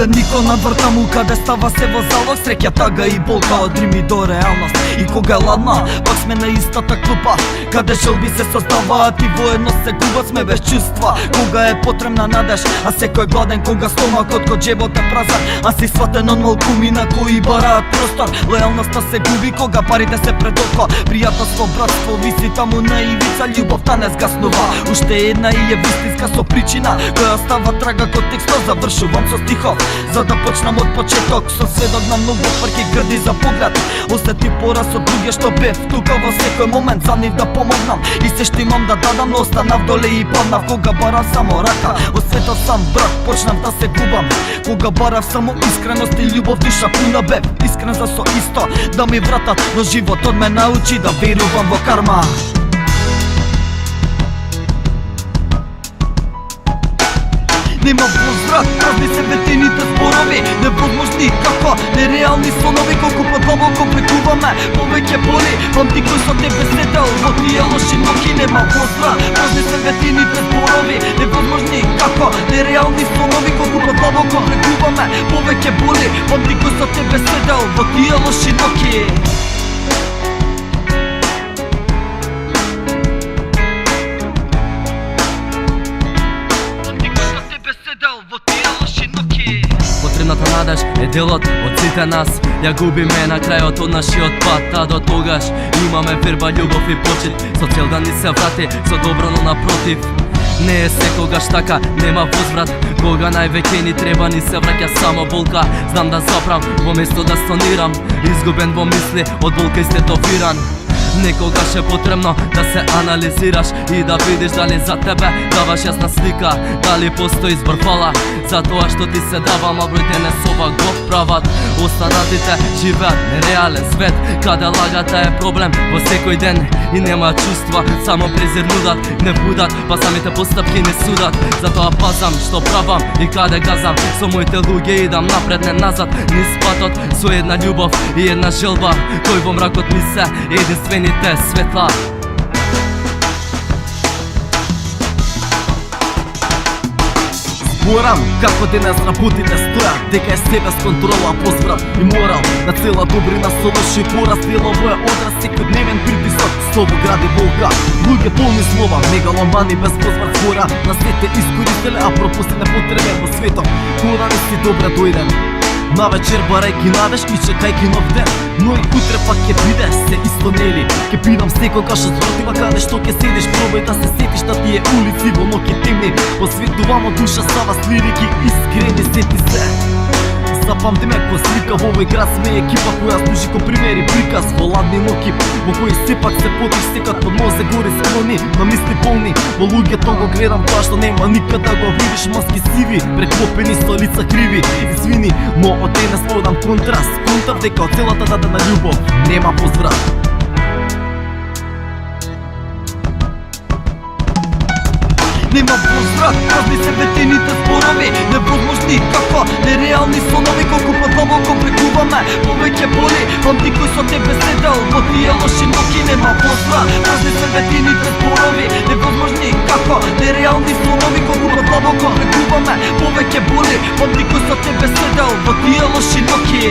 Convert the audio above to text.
Да нико на врата му каде става се во залог. Среќа, тага и болка од рими до реалност. И кога е ладна, пак сме на истата клупа, каде желби се создаваат и воедно се губат. Сме без чувства, кога е потребна надеж, а секој гладен кога стомакот кod джебот е празан. А си сватен од малкумина кои бараат простор. Лојалноста се губи кога парите се пред око. Пријателство, братство виси таму на ивица, љубовта не згаснува. Уште една и е вистинска со причина која става трага код текстот. Завршувам со стихов, за да почнам од почеток. Со сведок на многу парки гради за поглед. Осети пораз од други што бев тука во секој момент за нив да помогнам. И се што имам да дадам, но останав доле и паднав кога барав само рака. Од светот сам брат почнав да се губам, кога барав само искреност и љубов. Душа пуна бев искрен за со исто да ми вратат, но животот ме научи да верувам во карма. Нема возврат, празни се ветените зборови, невозможни како нереални сонови. Колку подлабоко прекуваме, повеќе боли. Памти кој со тебе седел во тие лоши ноки. Нема возврат, празни се ветените зборови, невозможни како нереални сонови. Колку подлабоко прекуваме, повеќе боли. Памти кој со тебе седел во тие лоши ноки. Потребната надеж е делот од сите нас. Ја губиме на крајот од нашиот пат, а до тогаш имаме верба, љубов и почит, со цел да ни се врати со добро, но напротив не е секогаш така, нема возврат. Кога највеќе ни треба, ни се враќа само болка. Знам да запрам во место да сонирам, изгубен во мисли од болка и стетовиран. Некогаш е потребно да се анализираш и да видиш дали за тебе даваш јасна слика, дали постои избор. Фала за тоа што ти се дава, ма бројте не сова го прават. Останатите живеат нереален свет, каде лагата е проблем во секој ден и нема чувства, само презир нудат, не будат, па самите постапки не судат. Затоа пазам што правам и каде газам, со моите луѓе идам напред, не назад, низ патот, со една љубов и една желба, кој во мракот ми се единствените светла. Зборам како денес работите стојат, дека е себе с контрола, позврат и морал на цела добрина со лоши пораз. Делово е одраз секојдневен притисок, слово гради болка. Луѓе полни слова, мегаломани без возврат. Хора на сите искористеле, а пропустене потреби во светот. Кога не си добре дојден на вечер барајки надеж и чекајки нов ден, но и утре пак ќе биде се исто, нели? Ке бидам секогаш спротива каде што ќе седиш. Пробај да се сетиш на тие улици во ноќи темни. Посветувам од душа са вас лирики искрени, сети се. Запамти ме ко слика, во овој град сме екипа која служи ко пример и приказ во ладни ноки, во кои сепак се потиш секат под нозе гори склони, на мисли полни. Во луѓето го гледам тоа што нема никад да го видиш, маски сиви, преклопени со лица криви. Извини, но од денес одам контраст, контав дека од целата дадена љубов нема возврат. Нема возврат, празни се ветените зборови, невозможни како нереални сонови. Колку подлабоко прекуваме, повеќе боли. Памти кој со тебе седел во тие лоши ноки. Нема возврат, празни се ветените зборови, невозможни како нереални сонови. Колку подлабоко прекуваме, повеќе боли. Памти кој со тебе седел во тие лоши ноки.